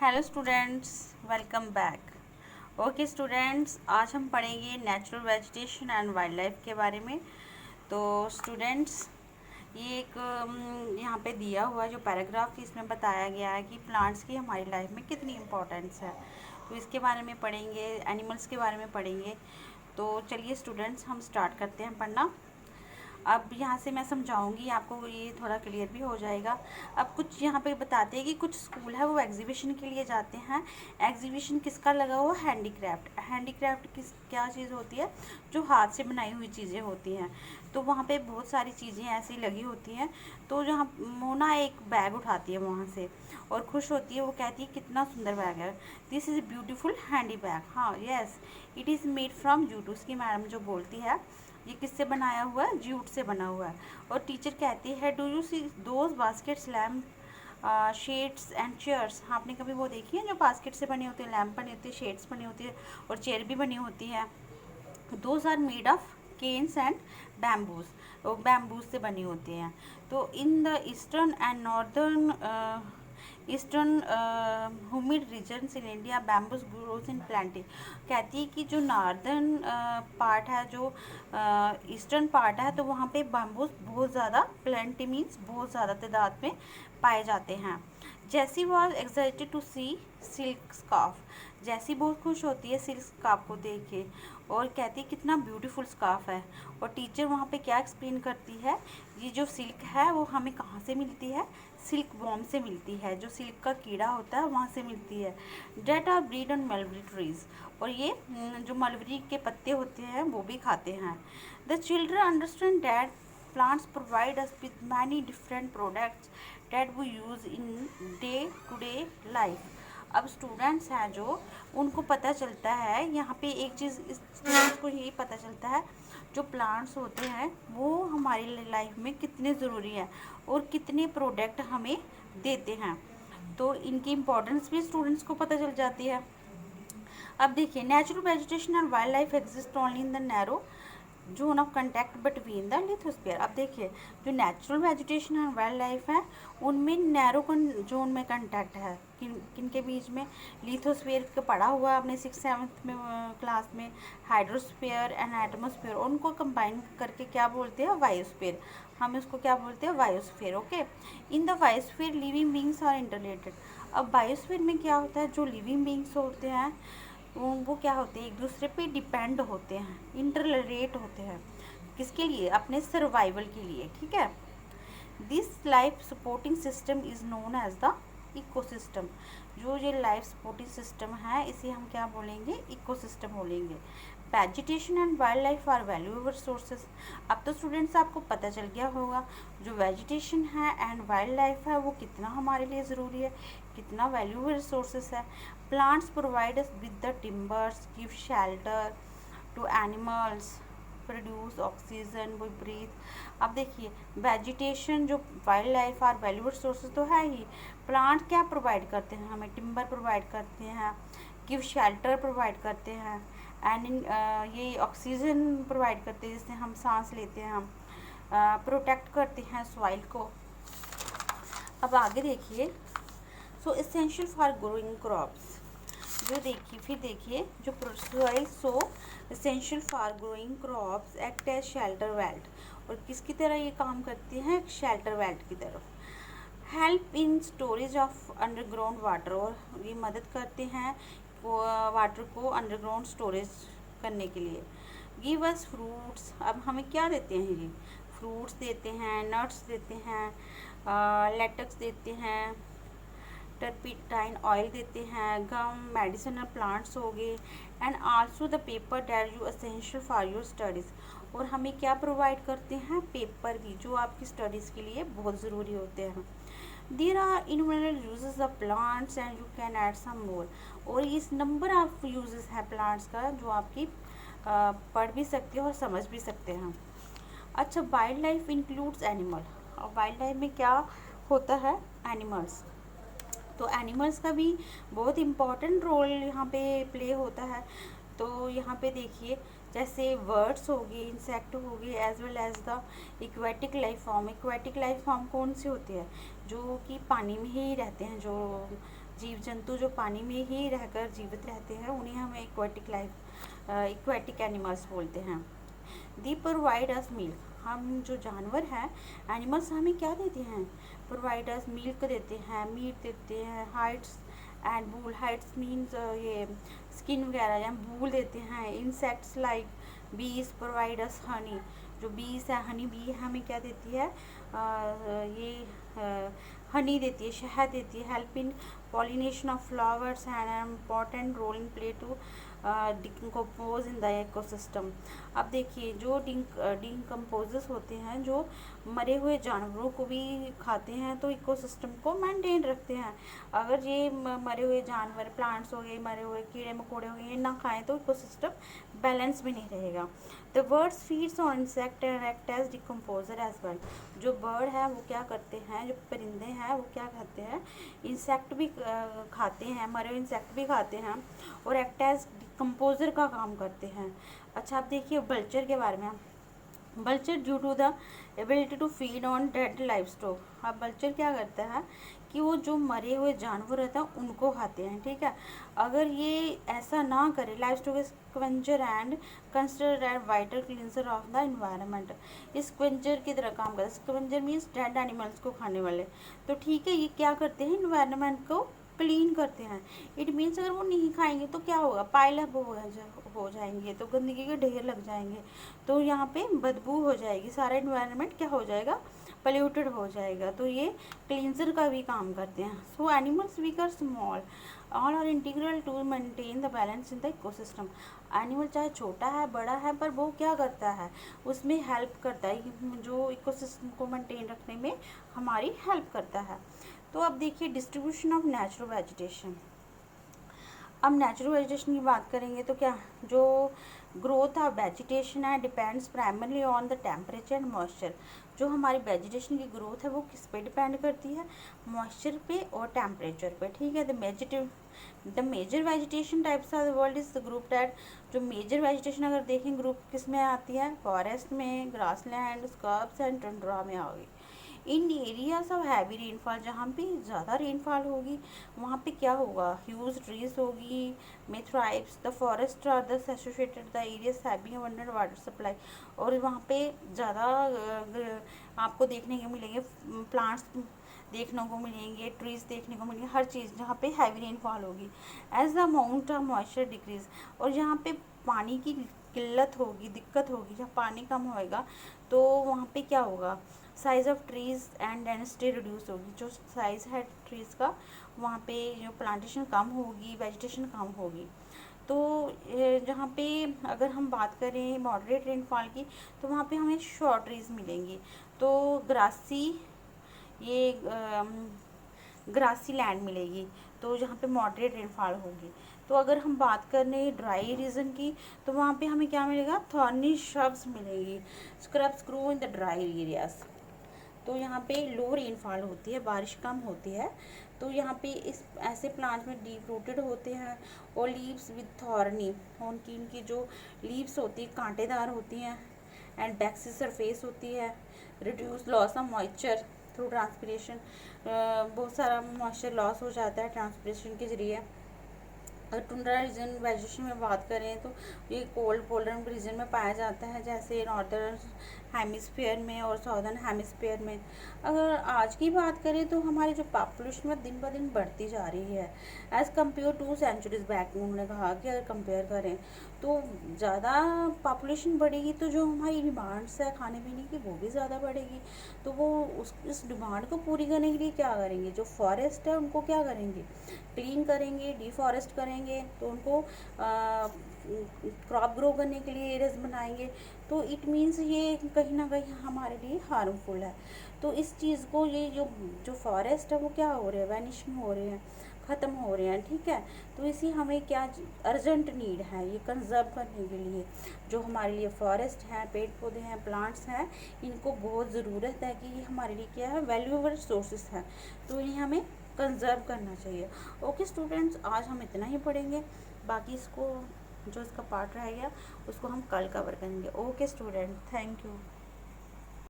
Hello students, welcome back. Okay students, आज हम पढ़ेंगे natural vegetation and wild life के बारे में। तो स्टूडेंट्स, ये एक यहाँ पे दिया हुआ जो पैराग्राफ इसमें बताया गया है कि प्लांट्स की हमारी लाइफ में कितनी इम्पोर्टेंस है, तो इसके बारे में पढ़ेंगे, एनिमल्स के बारे में पढ़ेंगे। तो चलिए स्टूडेंट्स, हम स्टार्ट करते हैं पढ़ना। अब यहाँ से मैं समझाऊंगी आपको, ये थोड़ा क्लियर भी हो जाएगा। अब कुछ यहाँ पे बताते हैं कि कुछ स्कूल है वो एग्जीबिशन के लिए जाते हैं। एग्जीबिशन किसका लगा हुआ? हैंडीक्राफ्ट। हैंडीक्राफ्ट क्या चीज़ होती है? जो हाथ से बनाई हुई चीज़ें होती हैं। तो वहाँ पे बहुत सारी चीज़ें ऐसी लगी होती हैं। तो जहाँ मोना एक बैग उठाती है वहाँ से और खुश होती है, वो कहती है कितना सुंदर बैग है, this is beautiful handy bag. हाँ, yes, it is made from jute. उसकी मैडम जो बोलती है ये किससे बनाया हुआ है? जूट से बना हुआ है। और टीचर कहती है do you see those baskets lamp shades and chairs. हाँ, आपने कभी वो देखी है जो बास्केट से बनी होती है, लैम्प बनी होती है, शेड्स बनी होती है और चेयर भी बनी होती है। Those are made of canes and bamboos. वो बैम्बूज से बनी होती हैं। तो in the eastern and northern eastern humid regions in India bamboos grows in plenty. कहती है कि जो नॉर्दर्न पार्ट है, जो ईस्टर्न पार्ट है, तो वहाँ पे बैम्बूज बहुत ज़्यादा, प्लेंटी मीन्स बहुत ज़्यादा तादाद में पाए जाते हैं। Jessie was excited to see silk scarf. Jessie बहुत खुश होती है सिल्क स्कार्फ को देख के और कहती है कितना ब्यूटीफुल स्कार्फ है। और टीचर वहाँ पे क्या एक्सप्लेन करती है, ये जो सिल्क है वो हमें कहाँ से मिलती है? सिल्क वॉर्म से मिलती है, जो सिल्क का कीड़ा होता है वहाँ से मिलती है। That are breed on mulberry trees. और ये जो मलबरी के पत्ते होते हैं वो भी खाते हैं। The children understand that plants provide us with many different products that we use in day to day life। अब स्टूडेंट्स हैं जो, उनको पता चलता है यहाँ पे एक चीज़, इस स्टूडेंट्स को यही पता चलता है जो प्लांट्स होते हैं वो हमारी लाइफ में कितने ज़रूरी हैं और कितने प्रोडक्ट हमें देते हैं। तो इनकी इम्पोर्टेंस भी स्टूडेंट्स को पता चल जाती है। अब देखिए, natural vegetation and wild life exist only in the narrow zone of contact between the lithosphere. अब देखिए, जो natural vegetation and wild life है उनमें नैरो जोन में कंटेक्ट है। किन के बीच में? लिथोस्फीयर का पढ़ा हुआ आपने 6th-7th में क्लास में, हाइड्रोस्फीयर एंड एटमोस्फीयर, उनको कंबाइन करके क्या बोलते हैं? बायोस्फीयर। हम इसको क्या बोलते हैं? Biosphere. Okay, in the biosphere living beings are interrelated. अब बायोस्फीयर में क्या होता है? जो लिविंग बींग्स होते हैं वो क्या होते हैं? एक दूसरे पे डिपेंड होते हैं, इंटरलेट होते हैं। किसके लिए? अपने सर्वाइवल के लिए। ठीक है। This life supporting system is known as the ecosystem. जो ये लाइफ सपोर्टिंग सिस्टम है इसे हम क्या बोलेंगे? इकोसिस्टम बोलेंगे। Vegetation and wild life are valuable sources. अब तो स्टूडेंट्स आपको पता चल गया होगा जो वेजिटेशन है एंड वाइल्ड लाइफ है वो कितना हमारे लिए ज़रूरी है, कितना वैल्यूएबल रिसोर्सेज है। Plants provide us with the timbers, give shelter to animals, produce oxygen we breathe. अब देखिए, वेजिटेशन जो wild life are valuable resources तो है ही। प्लांट क्या प्रोवाइड करते हैं? हमें टिम्बर प्रोवाइड करते हैं, गिव शेल्टर प्रोवाइड करते हैं, एंड ये ऑक्सीजन प्रोवाइड करते हैं जिससे हम सांस लेते हैं, हम प्रोटेक्ट करते हैं सॉइल को। अब आगे देखिए, so essential for growing crops. जो देखिए, फिर देखिए, जो soil so essential for growing crops act as shelter belt. और किसकी तरह ये काम करती हैं? शेल्टर वेल्ट की तरफ। Help in storage of underground water. और ये मदद करते हैं वाटर को अंडरग्राउंड स्टोरेज करने के लिए। Give us fruits. अब हमें क्या देते हैं? ये फ्रूट्स देते हैं, नट्स देते हैं, लेटेक्स देते हैं, टर्पिटाइन ऑयल देते हैं, गम, मेडिसिनल प्लांट्स हो गए, and also the paper that you essential for your studies. और हमें क्या प्रोवाइड करते हैं? पेपर भी, जो आपकी स्टडीज़ के लिए बहुत ज़रूरी होते हैं। There are invaluable uses of plants and you can add some more. और इस नंबर ऑफ यूजेस है प्लांट्स का जो आपकी पढ़ भी सकते हो और समझ भी सकते हैं। अच्छा, वाइल्ड लाइफ इंक्लूड्स एनिमल। और वाइल्ड लाइफ में क्या होता है? एनिमल्स। तो एनिमल्स का भी बहुत इम्पॉर्टेंट रोल यहाँ पे प्ले होता है। तो यहाँ पे देखिए, जैसे बर्ड्स हो गए, इंसेक्ट हो गए, as well as the aquatic life form. Aquatic life form कौन से होते हैं? जो कि पानी में ही रहते हैं, जो जीव जंतु जो पानी में ही रहकर जीवित रहते हैं उन्हें हम एक्वेटिक एनिमल्स बोलते हैं। दी प्रोवाइड अस मिल्क, हम जो जानवर हैं एनिमल्स हमें क्या देते हैं, प्रोवाइड अस मिल्क देते हैं, मीट देते हैं, Heights and wool, Heights means ये स्किन वगैरह या वूल देते हैं। इंसेक्ट्स लाइक बीज प्रोवाइड अस हनी, जो बीज है हनी बी हमें क्या देती है, ये हनी देती है, शहद देती है। Help in pollination of flowers and an important role in play to decompose in the ecosystem. अब देखिए जो डिकम्पोजर्स होते हैं जो मरे हुए जानवरों को भी खाते हैं तो इकोसिस्टम को मेंटेन रखते हैं। अगर ये मरे हुए जानवर प्लांट्स हो गए, मरे हुए कीड़े मकोड़े हो गए, ये ना खाएं तो इकोसिस्टम बैलेंस में नहीं रहेगा। The birds feeds on insect and act as decomposer as well, जो बर्ड है वो क्या करते हैं, जो परिंदे हैं वो क्या खाते हैं, इंसेक्ट भी खाते हैं, मरे हुए इंसेक्ट भी खाते हैं और एक्ट एज डिकम्पोजर का काम करते हैं। अच्छा आप देखिए वल्चर के बारे में। Vulture due to the ability to feed on dead life stock, अब वल्चर क्या करता है कि वो जो मरे हुए जानवर रहता है उनको खाते हैं, ठीक है। अगर ये ऐसा ना करे, life stock is scavenger and considered as vital cleanser of the environment, इस स्क्वेंचर की तरह काम करता है। स्क्वेंचर मीन्स डेड एनिमल्स को खाने वाले, तो ठीक है ये क्या करते हैं, एनवायरनमेंट को क्लीन करते हैं। इट मीन्स अगर वो नहीं खाएंगे तो क्या होगा, पाइल अप हो जाएंगे, तो गंदगी के ढेर लग जाएंगे, तो यहाँ पे बदबू हो जाएगी, सारा एनवायरनमेंट क्या हो जाएगा, पोल्यूटेड हो जाएगा। तो ये क्लींजर का भी काम करते हैं। सो एनिमल्स बिग और small all are integral to maintain the balance in the ecosystem. Animal चाहे छोटा है बड़ा है पर वो क्या करता है, उसमें हेल्प करता है, जो इकोसिस्टम को मेंटेन रखने में हमारी हेल्प करता है। तो अब देखिए डिस्ट्रीब्यूशन ऑफ नेचुरल वेजिटेशन। अब नेचुरल वेजिटेशन की बात करेंगे तो क्या, जो ग्रोथ ऑफ वेजिटेशन है depends primarily on the temperature and moisture, जो हमारी वेजिटेशन की ग्रोथ है वो किस पे डिपेंड करती है, मॉइस्चर पे और टेम्परेचर पे, ठीक है। The major vegetation types of the world is the group that, जो मेजर वेजिटेशन अगर देखें ग्रुप किस में आती है, फॉरेस्ट में, ग्रासलैंड, स्कर्ब्स एंड टंड्रा में आ गई। इन एरियाज ऑफ हैवी रेनफॉल, जहाँ पे ज़्यादा रेनफॉल होगी वहाँ पे क्या होगा, ह्यूज ट्रीज होगी, मेथ्राइब्स, the forest are the associated the areas having abundant water supply, और वहाँ पे ज़्यादा आपको देखने को मिलेंगे प्लांट्स देखने को मिलेंगे, ट्रीज देखने को मिलेंगे, हर चीज़ जहाँ पे हैवी रेनफॉल होगी। As the amount of moisture decrease, और जहाँ पे पानी की किल्लत होगी, दिक्कत होगी, जहाँ पानी कम होएगा तो वहाँ पे क्या होगा, size of trees and density reduce होगी, जो साइज है ट्रीज का वहाँ पे जो प्लांटेशन कम होगी, वेजिटेशन कम होगी। तो जहाँ पे अगर हम बात करें मॉडरेट रेनफॉल की तो वहाँ पे हमें शॉर्ट ट्रीज मिलेंगी, तो ग्रासी लैंड मिलेगी, तो जहाँ पे मॉडरेट रेनफॉल होगी। तो अगर हम बात करें ड्राई रीजन की तो वहाँ पे हमें क्या मिलेगा, थॉर्नी श्रब्स मिलेंगी, scrubs grow in the dry areas. तो यहाँ पे लो रेनफॉल होती है, बारिश कम होती है, तो यहाँ पे इस ऐसे प्लांट में डीप रूटेड होते हैं। और लीव्स विद थॉर्नी, उनकी इनकी जो लीव्स होती है कांटेदार होती हैं, एंड बैक्सी सरफेस होती है। Reduce loss of moisture through transpiration, बहुत सारा मॉइस्चर लॉस हो जाता है ट्रांसपिरेशन के जरिए। अगर टुंड्रा रीजन वेजिटेशन में बात करें तो ये कोल्ड पोलर रीजन में पाया जाता है, जैसे नॉर्दर्न हेमिस्फीयर में और साउदर्न हेमिस्फीयर में। अगर आज की बात करें तो हमारी जो पॉपुलेशन में दिन ब दिन बढ़ती जा रही है as compared to centuries back. उन्होंने कहा कि अगर कंपेयर करें तो ज़्यादा पॉपुलेशन बढ़ेगी तो जो हमारी डिमांड्स है खाने पीने की वो भी ज़्यादा बढ़ेगी, तो वो इस डिमांड को पूरी करने के लिए क्या करेंगे, जो फॉरेस्ट है उनको क्या करेंगे, क्लीन करेंगे, डिफॉरेस्ट करेंगे, तो उनको क्रॉप ग्रो करने के लिए एरियाज बनाएंगे। तो इट मीन्स ये कहीं ना कहीं हमारे लिए हार्मफुल है। तो इस चीज़ को ये जो फॉरेस्ट है वो क्या हो रहे हैं, वैनिशिंग हो रहे हैं, ख़त्म हो रहे हैं, ठीक है। तो इसी हमें क्या अर्जेंट नीड है ये कंजर्व करने के लिए, जो हमारे लिए फॉरेस्ट हैं, पेड़ पौधे हैं, प्लांट्स हैं, इनको बहुत ज़रूरत है कि ये हमारे लिए क्या है, वैल्यूएबल सोर्सेस हैं, तो ये हमें कंजर्व करना चाहिए। ओके स्टूडेंट्स, आज हम इतना ही पढ़ेंगे, बाकी इसको जो इसका पार्ट रह गया उसको हम कल कवर करेंगे। Okay student, thank you.